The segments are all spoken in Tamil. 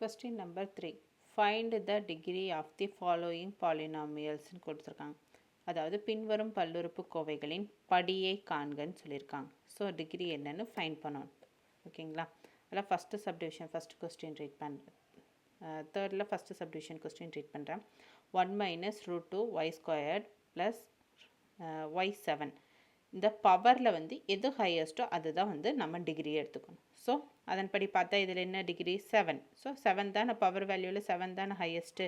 Question number 3. Find the degree of the following polynomials கொடுத்துருக்காங்க. அதாவது பின்வரும் பல்லுறுப்புக்கோவைகளின் படியை காண்கன்னு சொல்லியிருக்காங்க. ஸோ டிகிரி என்னன்னு ஃபைண்ட் பண்ணணும். ஓகேங்களா? அதில் first subdivision first question read பண்ணுறேன். தேர்டில் ஃபஸ்ட்டு சப்டிவிஷன் கொஸ்டின் ரீட் பண்ணுறேன். 1 minus root 2 y squared plus y 7. இந்த பவரில் வந்து எது ஹையஸ்ட்டோ அதுதான் வந்து நம்ம டிகிரி எடுத்துக்கணும். ஸோ அதன்படி பார்த்தா இதில் என்ன டிகிரி 7. ஸோ 7 தானே பவர் வேல்யூவில் 7 தானே ஹையஸ்ட்டு.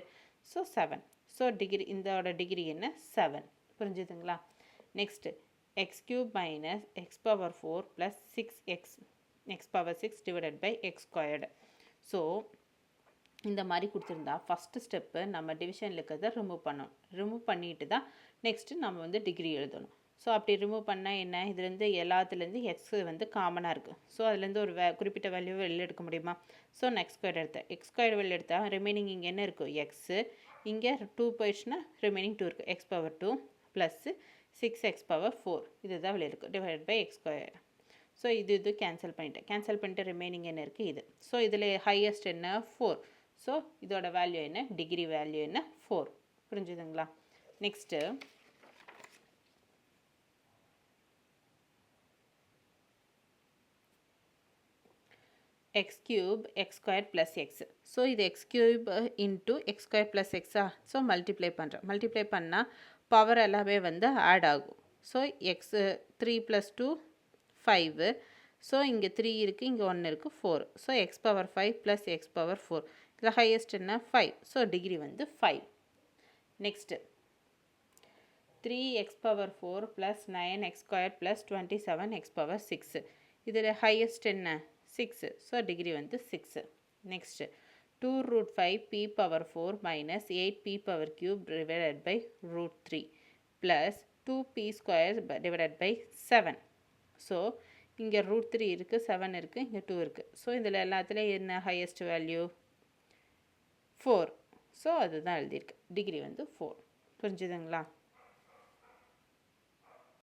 ஸோ 7. ஸோ டிகிரி இதோட டிகிரி என்ன 7. புரிஞ்சுதுங்களா? Next x cube minus x power 4 plus 6x x power 6 divided by x squared. So இந்த மாதிரி கொடுத்துருந்தா ஃபஸ்ட்டு ஸ்டெப்பு நம்ம டிவிஷனில் இருக்கிறத ரிமூவ் பண்ணணும். ரிமூவ் பண்ணிட்டு தான் நெக்ஸ்ட்டு நம்ம வந்து டிகிரி எழுதணும். ஸோ அப்படி ரிமூவ் பண்ணால் என்ன, இதுலேருந்து எல்லாத்துலேருந்து எக்ஸ் வந்து காமனாக இருக்குது. ஸோ அதுலேருந்து ஒரு குறிப்பிட்ட வேல்யூ வெளில எடுக்க முடியுமா? ஸோ நான் எக்ஸ் ஸ்கொயர் எடுத்தேன். எக்ஸ் ஸ்கொயர் வெளில எடுத்தால் ரிமைனிங் இங்கே என்ன இருக்கும், எக்ஸு. இங்கே 2 போயிடுச்சுன்னா ரிமைனிங் 2 இருக்குது. X power 2 plus 6x power 4 இதுதான் வெளில இருக்குது divide by x square. So இது கேன்சல் பண்ணிட்டேன். கேன்சல் பண்ணிட்டு ரிமைனிங் என்ன இருக்குது இது. ஸோ இதில் ஹையஸ்ட் என்ன 4. ஸோ இதோட வேல்யூ என்ன, டிகிரி வேல்யூ என்ன 4. புரிஞ்சுதுங்களா? Next x cube x square plus x. So இது x cube into x square plus x. So multiply பண்ணுறேன். மல்டிப்ளை பண்ணால் பவர் எல்லாமே வந்து ஆட் ஆகும். So x 3 + 2 5. ஸோ இங்கே 3 இருக்குது, இங்கே 1 இருக்குது 4. So x power 5 plus x power 4. இதில் ஹையஸ்ட் என்ன 5. ஸோ டிகிரி வந்து 5. Next 3x power 4 plus 9x square plus 27x power 6. இதில் ஹையஸ்ட் என்ன 6. ஸோ டிகிரி வந்து 6. Next 2√5 p power 4 minus 8p power cube divided by √3 plus 2p square divided by 7. So இங்கே √3 இருக்குது, 7 இருக்குது, இங்கே 2 இருக்குது. ஸோ இதில் எல்லாத்துலேயும் என்ன ஹையஸ்ட் வேல்யூ 4. ஸோ அதுதான் எழுதியிருக்கு. டிகிரி வந்து 4. புரிஞ்சுதுங்களா?